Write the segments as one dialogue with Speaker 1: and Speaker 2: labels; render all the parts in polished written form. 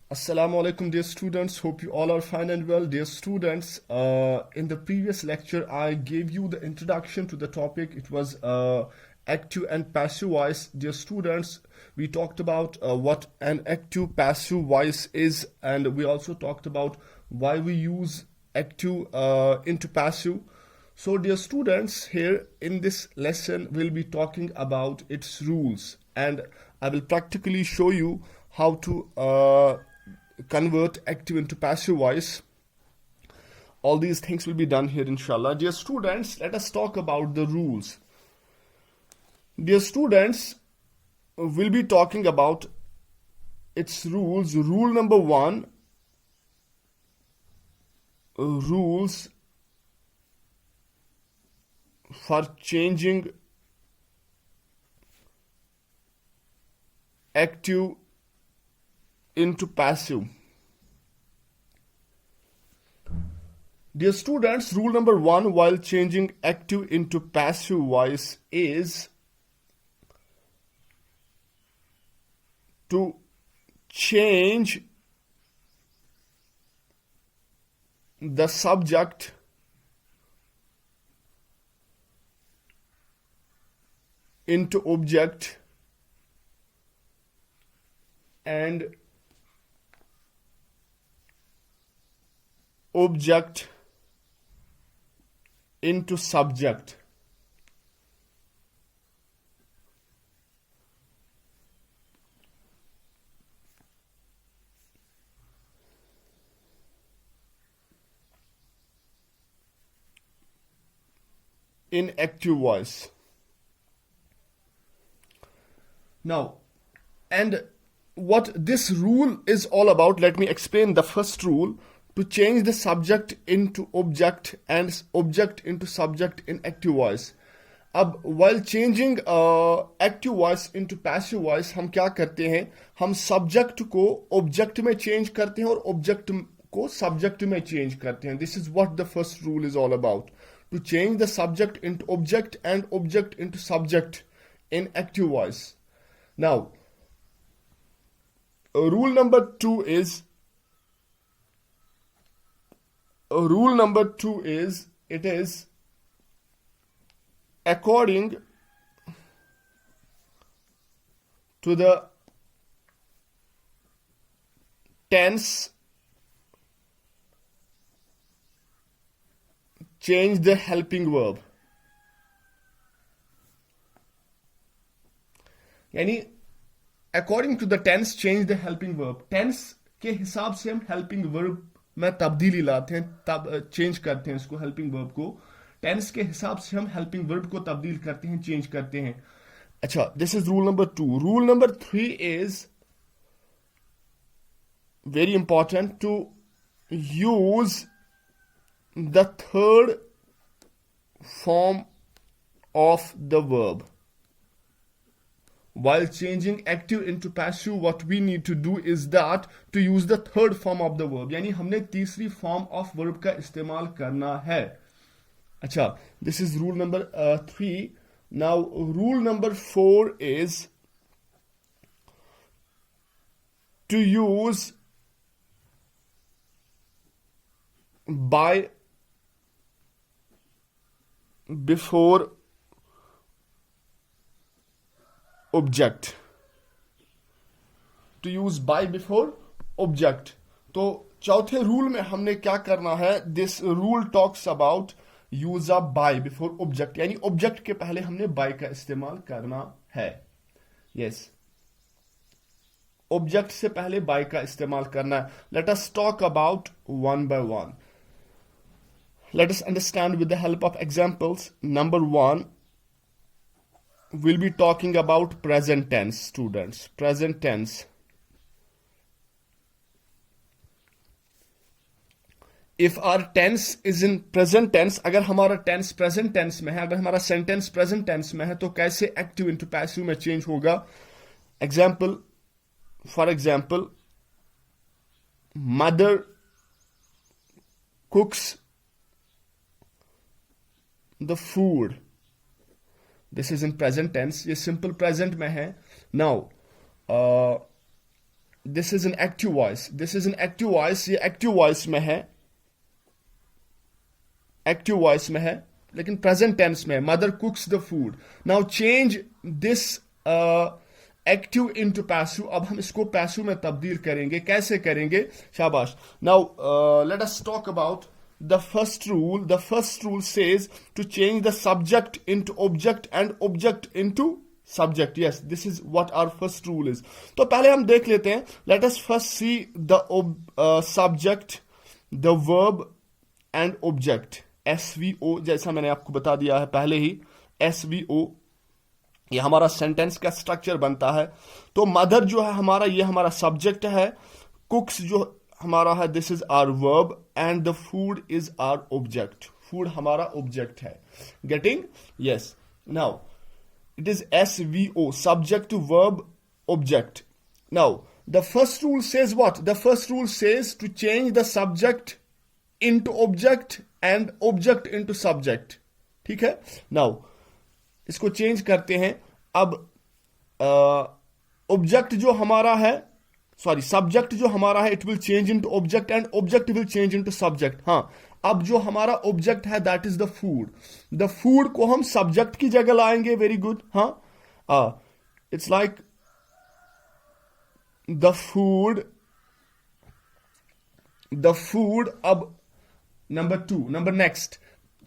Speaker 1: Assalamu alaikum, dear students. Hope you all are fine and well. Dear students, in the previous lecture, I gave you the introduction to the topic. It was active and passive voice. Dear students, we talked about what an active passive voice is, and we also talked about why we use active into passive. So, dear students, here in this lesson, we'll be talking about its rules, and I will practically show you how to convert active into passive voice. All these things will be done here, inshallah. Dear students, let us talk about the rules. Dear students, we'll be talking about its rules. Rule number one, rules for changing active into passive. Dear students, rule number one while changing active into passive voice is to change the subject into object and object into subject. In active voice. Now, and what this rule is all about, let me explain the first rule. To change the subject into object and object into subject in active voice. अब while changing active voice into passive voice हम क्या करते हैं, हम subject को object में change करते हैं और object को subject में change करते हैं. This is what the first rule is all about. To change the subject into object and object into subject in active voice. Now, rule number two is it is according to the tense change the helping verb. यानी according to the tense change the helping verb. Tense के हिसाब से हम helping verb में तब्दीली लाते हैं, तब change करते हैं इसको, हेल्पिंग वर्ब को. टेंस के हिसाब से हम हेल्पिंग वर्ब को तब्दील करते हैं, चेंज करते हैं. अच्छा, this is rule number two. Rule number three is very important. To use the third form of the verb. While changing active into passive, what we need to do is that to use the third form of the verb. यानी हमने तीसरी form of verb का इस्तेमाल करना है. अच्छा, this is rule number 3. Now, rule number 4 is to use by before object. To use by before object. तो चौथे रूल में हमने क्या करना है, this rule talks about use a by before object. यानी ऑब्जेक्ट के पहले हमने बाय का इस्तेमाल करना है. यस, ऑब्जेक्ट से पहले बाय का इस्तेमाल करना है. Late us talk about one by one. Let us understand with the help of examples. Number one, we'll be talking about present tense, students. Present tense. If our tense is in present tense, अगर हमारा tense present tense में है, अगर हमारा sentence present tense में है, तो कैसे active into passive में change होगा? Example, for example, mother cooks the food. This is in present tense. ये simple present में है. Now, this is an active voice, this is an active voice, ये एक्टिव वॉइस में है, active voice में है, लेकिन प्रेजेंट टेंस में, mother कुक्स the food. Now change this active into passive. अब हम इसको पैसिव में तब्दील करेंगे. कैसे करेंगे? शाबाश. Now let us talk about the first rule. The first rule says to change the subject into object and object into subject. Yes, this is what our first rule is. तो पहले हम देख लेते हैं. Let us first see the subject, the verb and object. SVO, जैसा मैंने आपको बता दिया है पहले ही, SVO ये हमारा सेंटेंस का स्ट्रक्चर बनता है. तो मदर जो है हमारा, ये हमारा सब्जेक्ट है. कुक्स जो हमारा है, this is our verb, and the food is our object. Food हमारा ऑब्जेक्ट है. Getting? Yes. Now it is SVO, subject to verb object. Now the first rule says what? The first rule says to change the subject into object and object into subject. ठीक है? Now इसको change करते हैं. अब object जो हमारा है, sorry subject जो हमारा है, it will change into object and object will change into subject. हाँ, अब जो हमारा ऑब्जेक्ट है that is the food. The food को हम सब्जेक्ट की जगह लाएंगे. Very good. हाँ, it's like the food, the food. अब नंबर नेक्स्ट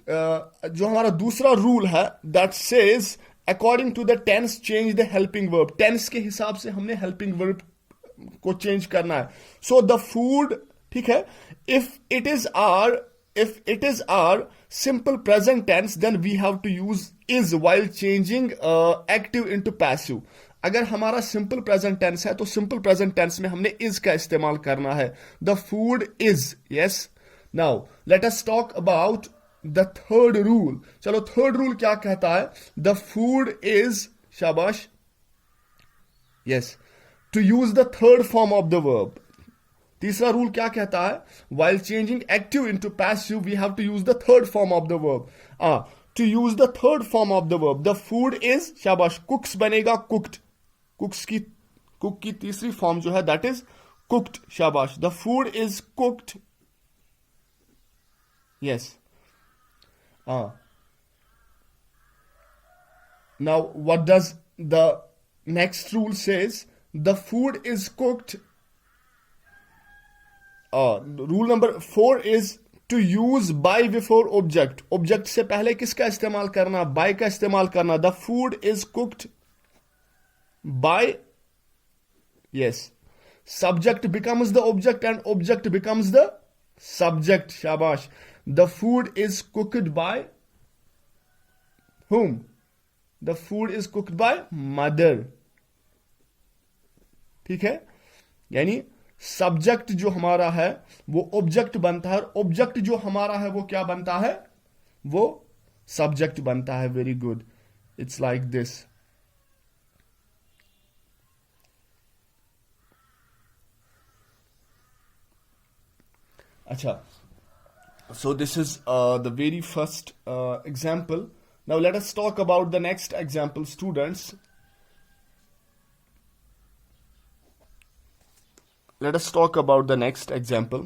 Speaker 1: जो हमारा दूसरा रूल है, that says according to the tense change the helping verb. Tense के हिसाब से हमने हेल्पिंग वर्ब को चेंज करना है. सो द फूड, ठीक है, if it is our simple present tense, then we have to use is while changing active into passive. अगर हमारा सिंपल प्रेजेंट टेंस है तो सिंपल प्रेजेंट टेंस में हमने इज का इस्तेमाल करना है. The food is. Yes. Now let us talk about the third rule. चलो, थर्ड रूल क्या कहता है? The food is. शाबाश. Yes, to use the third form of the verb. तीसरा रूल क्या कहता है? While changing active into passive we have to use the third form of the verb. To use the third form of the verb, the food is. शाबाश. Cooks बनेगा cooked. Cook की तीसरी form जो है that is cooked. शाबाश. The food is cooked. Yes. Now what does the next rule says? The food is cooked. Rule number 4 is to use by before object. Object से पहले किसका इस्तेमाल करना? By का इस्तेमाल करना. The food is cooked by. Yes. Subject becomes the object and object becomes the subject. Shabash. The food is cooked by whom? The food is cooked by mother. ठीक है? यानी सब्जेक्ट जो हमारा है वो ऑब्जेक्ट बनता है, और ऑब्जेक्ट जो हमारा है वो क्या बनता है? वो सब्जेक्ट बनता है. Very good. It's like this. अच्छा, so this is the very first example. Now let us talk about the next example, students. Let us talk about the next example.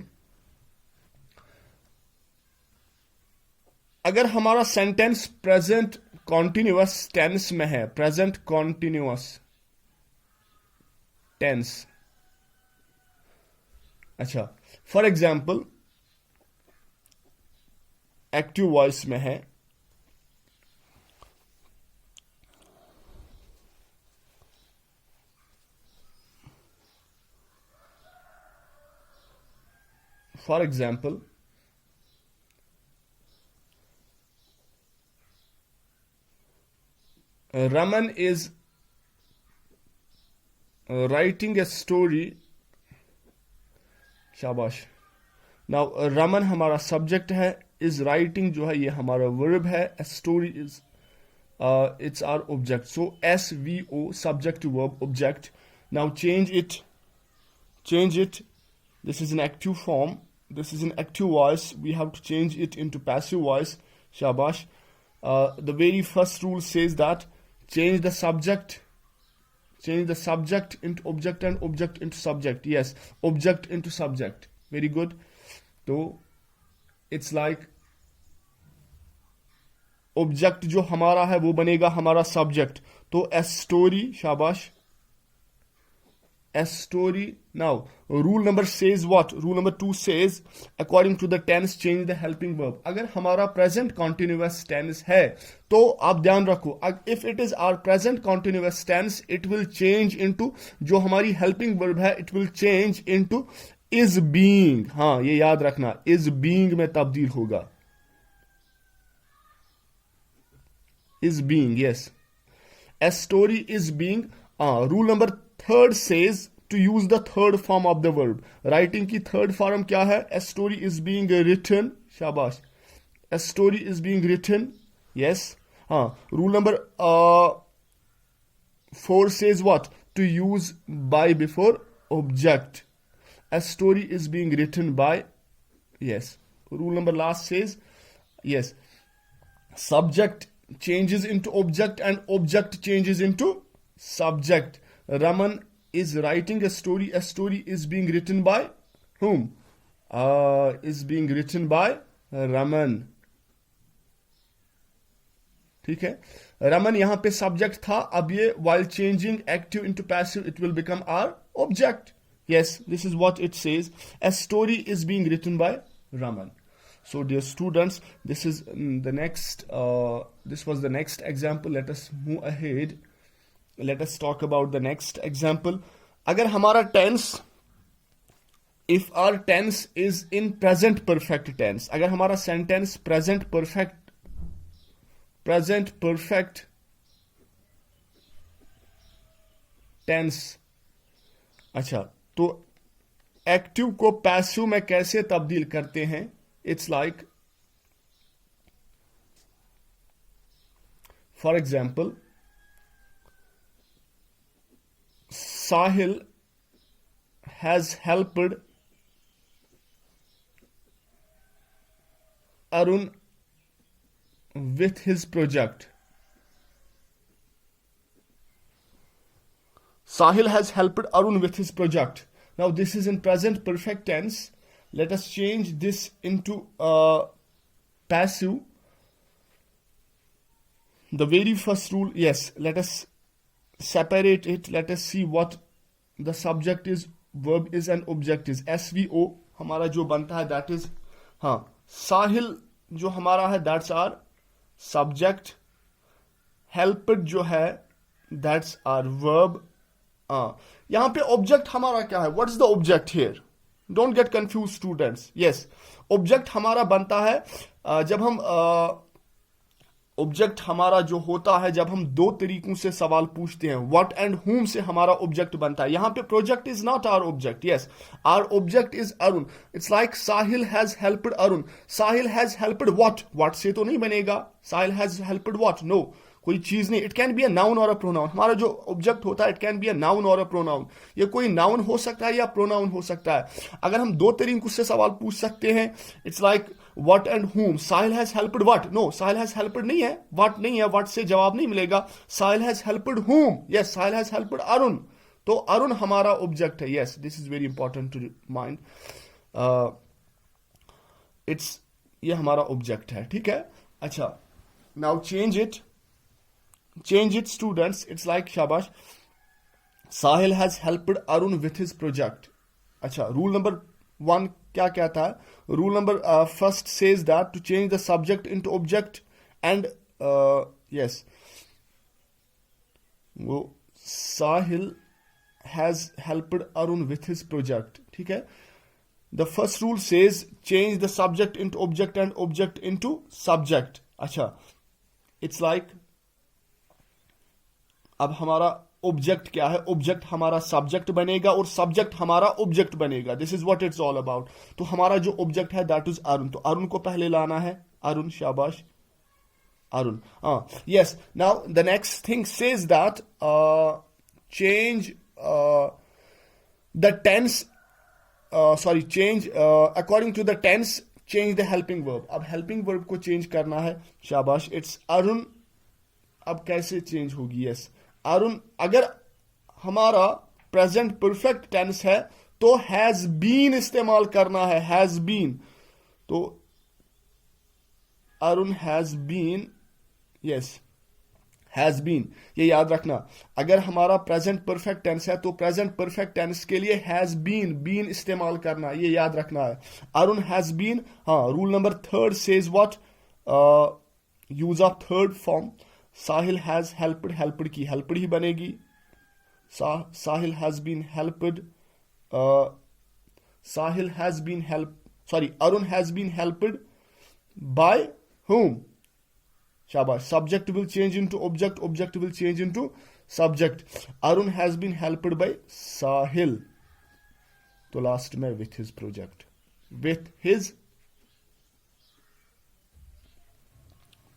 Speaker 1: अगर हमारा सेंटेंस प्रेजेंट कॉन्टिन्यूअस टेंस में है, present continuous tense. अच्छा, for example active voice में है. For example, Raman is writing a story. शाबाश. Now Raman हमारा subject है, is writing जो है ये हमारा वर्ब है, a story is it's our object. So SVO, subject to verb object. Now change it. This is an active form. This is an active voice. We have to change it into passive voice. Shabash. The very first rule says that change the subject change the subject into object and object into subject. Yes, object into subject. Very good. तो it's like object जो हमारा है वो बनेगा हमारा subject. तो a story, शाबाश, a story. Now rule number says what? Rule number 2 says according to the tense change the helping verb. अगर हमारा present continuous tense है तो आप ध्यान रखो, if it is our present continuous tense it will change into, जो हमारी helping verb है it will change into is being. हाँ, ये याद रखना, is being में तब्दील होगा. is being, yes. A story is being. Rule number 3 says to use the third form of the verb. Writing की third form क्या है? A story is being written. शाबाश. A story is being written. Yes. Rule number 4 says what? To use by before object. A story is being written by. Yes. Rule number last says, yes, subject changes into object and object changes into subject. Raman is writing a story. A story is being written by whom? Is being written by Raman. ठीक है, रमन यहां पे subject था. अब ये while changing active into passive it will become our object. Yes, this is what it says. A story is being written by Raman. So dear students, this is the next this was the next example. Let us move ahead. Let us talk about the next example. अगर हमारा tense, if our tense is in present perfect tense, अगर हमारा sentence present perfect tense, अच्छा, तो active को passive में कैसे तब्दील करते हैं? It's like, for example, Sahil has helped Arun with his project. Sahil has helped Arun with his project. Now this is in present perfect tense. Let us change this into passive. The very first rule, yes, let us separate it. Let us see what the subject is, verb is and object is. SVO हमारा जो बनता है that is, हाँ, साहिल जो हमारा है that's our subject. Helped जो है that's our verb. यहाँ पे object हमारा क्या है? What is the object here? Don't get confused students. Yes, object हमारा बनता है जब हम ऑब्जेक्ट हमारा जो होता है जब हम दो तरीकों से सवाल पूछते हैं. व्हाट एंड whom से हमारा ऑब्जेक्ट बनता है. यहां पे project is not our object. Yes, our object is Arun. It's like Sahil has helped Arun. Sahil has helped what? What से तो नहीं बनेगा. Sahil has helped what? No, कोई चीज नहीं. It can be a noun और अ प्रोनाउन. हमारा जो ऑब्जेक्ट होता है it can be a noun और अ प्रोनाउन. ये कोई नाउन हो सकता है या प्रोनाउन हो सकता है. अगर हम दो तरीकों से सवाल पूछ सकते हैं, it's like what and whom. Sahil has helped what? No, Sahil has helped नहीं है, what नहीं है, what से जवाब नहीं मिलेगा. Sahil has helped whom? Yes, Sahil has helped Arun. तो अरुण हमारा ऑब्जेक्ट है. Yes, this is very important to mind. It's ये हमारा ऑब्जेक्ट है. ठीक है, अच्छा. Now change it students. It's like शाबाश, Sahil has helped Arun with his project. अच्छा, rule number 1 क्या कहता है? Rule number first says that to change the subject into object and yes, वो Sahil has helped Arun with his project. ठीक है, the first rule says change the subject into object and object into subject. अच्छा, it's like अब हमारा object क्या है? Object हमारा subject बनेगा और सब्जेक्ट हमारा ऑब्जेक्ट बनेगा. This is what it's all about. तो हमारा जो ऑब्जेक्ट है दैट इज अरुण. तो अरुण को पहले लाना है. अरुण, शाबाश, Arun. Yes, now the next thing says that change the tense, sorry, change according to the tense change the helping verb. अब हेल्पिंग वर्ब को चेंज करना है. शाबाश, इट्स अरुण. अब कैसे चेंज होगी? यस, अरुण. अगर हमारा प्रेजेंट परफेक्ट टेंस है तो हैज बीन इस्तेमाल करना है, हैज बीन। तो Arun has been, yes has been, ये याद रखना। अगर हमारा प्रेजेंट परफेक्ट टेंस है तो प्रेजेंट परफेक्ट टेंस के लिए हैज बीन इस्तेमाल करना, ये याद रखना है। अरुण हैज बीन, हाँ। Rule number third says what, use of third form. Sahil has helped, helped की हेल्प्ड ही बनेगी। Sahil has been helped, Sahil has been help, sorry Arun has been helped by whom? Shabash. Subject will change into object, object will change into subject. Arun has been helped by Sahil. तो last में with his project. With his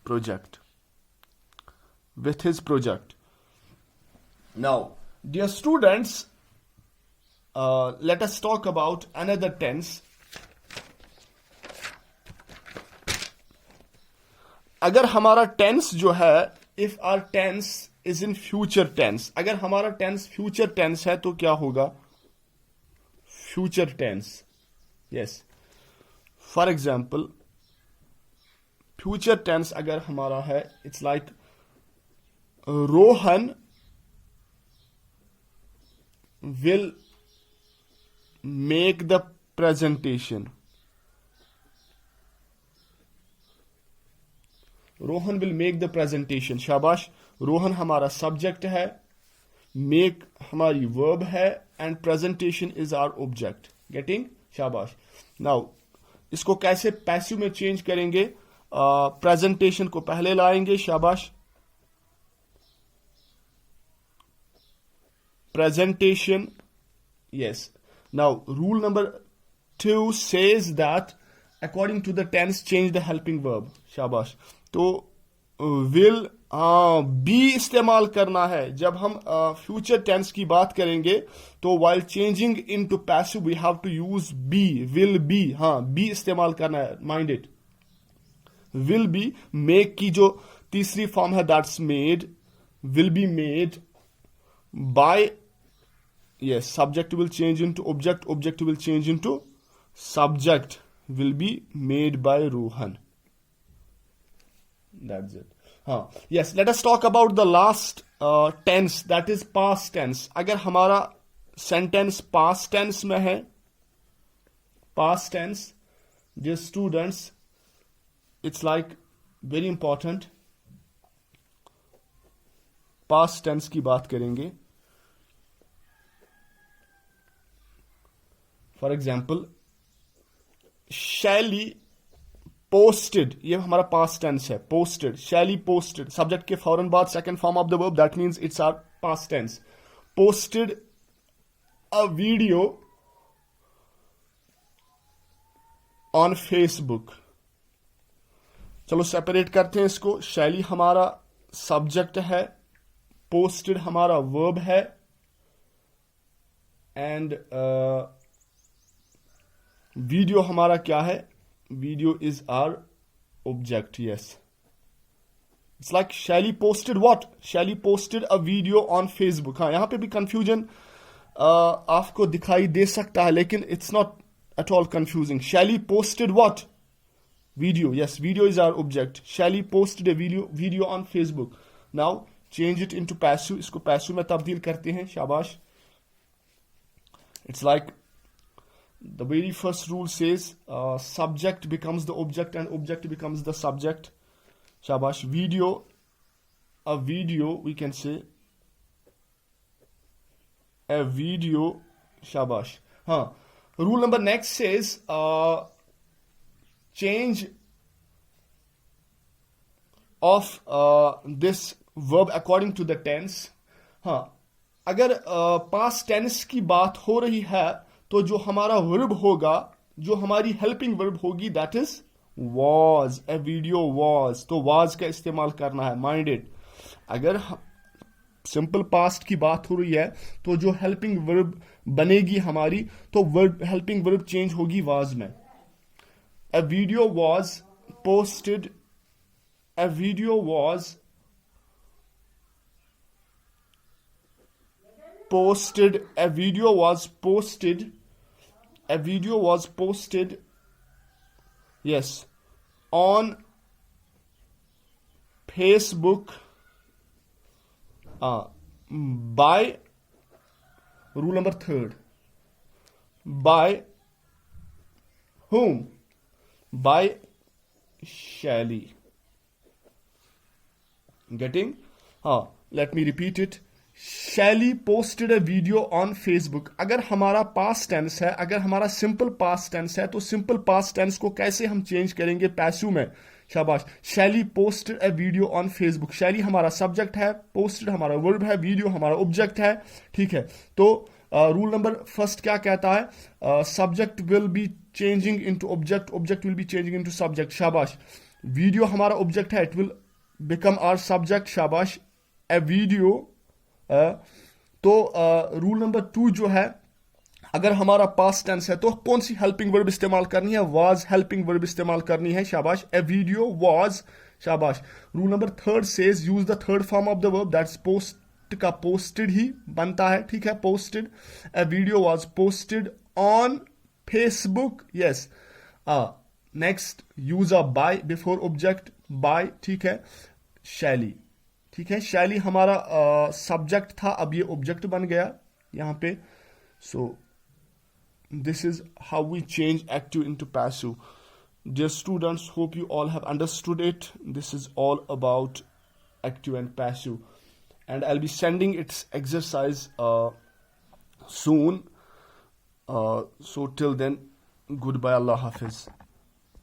Speaker 1: project. With his project. Now, dear students, let us talk about another tense. अगर हमारा tense जो है, if our tense is in future tense, अगर हमारा tense future tense है तो क्या होगा? Future tense, yes. For example future tense अगर हमारा है, it's like Rohan will make the presentation. Rohan will make the presentation, शाबाश। रोहन हमारा सब्जेक्ट है, मेक हमारी वर्ब है, and presentation is our object. Getting? शाबाश। नाउ इसको कैसे पैसिव में चेंज करेंगे? प्रेजेंटेशन को पहले लाएंगे, शाबाश। Presentation, yes. Now rule number 2 says that according to the tense change the helping verb, शाबाश। तो विल बी इस्तेमाल करना है जब हम फ्यूचर टेंस की बात करेंगे। तो while changing into passive we have to use be, will be, हाँ बी इस्तेमाल करना है, mind it. Will be, make की जो तीसरी फॉर्म है that's made, will be made by, yes, subject will change into object, object will change into subject, will be made by Rohan. That's it. हाँ, yes. Let us talk about the last tense, that is past tense. अगर हमारा sentence past tense में है, past tense, dear students, it's like very important. Past tense की बात करेंगे. For example, Shelly posted, ये हमारा पास्ट टेंस है, पोस्टेड, शैली पोस्टेड, सब्जेक्ट के फौरन बाद second form of the verb, that means it's our past tense. Posted a video on Facebook. चलो सेपरेट करते हैं इसको। शैली हमारा सब्जेक्ट है, पोस्टेड हमारा वर्ब है, एंड वीडियो हमारा क्या है? Video is our object, yes. It's like Shelly posted what? Shelly posted a video on Facebook. हाँ, यहाँ पे भी confusion आपको दिखाई दे सकता है, लेकिन it's not at all confusing. Shelly posted what? Video. Yes, video is our object. Shelly posted a video on Facebook. Now change it into passive. इसको passive में तब्दील करते हैं, शाबाश। It's like the very first rule says subject becomes the object and object becomes the subject. Shabash. Video, a video, we can say a video. Shabash. Huh. Rule number next says change of this verb according to the tense. हाँ, अगर past tense की बात हो रही है तो जो हमारा वर्ब होगा, जो हमारी हेल्पिंग वर्ब होगी, that is was. A video was, तो वॉज का इस्तेमाल करना है, माइंड इट। अगर सिंपल पास्ट की बात हो रही है तो जो हेल्पिंग वर्ब बनेगी हमारी, तो वर्ब हेल्पिंग वर्ब चेंज होगी वॉज में। A video was posted, a video was posted, a video was posted, a video was posted, yes, on Facebook by, rule number 3rd, by whom? By Shelly. Getting? Let me repeat it. Shelly posted a video on Facebook. अगर हमारा past tense है, अगर हमारा simple past tense है, तो simple past tense को कैसे हम change करेंगे passive में? शाबाश. Shelly posted a video on Facebook. Shelly हमारा subject है, posted हमारा verb है, video हमारा object है. ठीक है. तो रूल नंबर फर्स्ट क्या कहता है? Subject will be changing into object, object will be changing into subject. शाबाश. वीडियो हमारा ऑब्जेक्ट है, it will become our subject. शाबाश. A video. तो रूल नंबर 2 जो है, अगर हमारा पास्ट टेंस है तो कौन सी हेल्पिंग वर्ब इस्तेमाल करनी है? वाज हेल्पिंग वर्ब इस्तेमाल करनी है. शाबाश. A video was. शाबाश. Rule number 3 says use the third form of the verb, that's post का पोस्टेड ही बनता है. ठीक है, posted. A video was posted on Facebook. Yes. Next, use a by before object. By. ठीक है. शैली. ठीक है, शैली हमारा सब्जेक्ट था, अब ये ऑब्जेक्ट बन गया यहां पे. सो this is how we change active into passive. Dear students, hope you all have understood it. This is all about active and passive, and I'll be sending its exercise soon. So till then, goodbye. Allah Hafiz.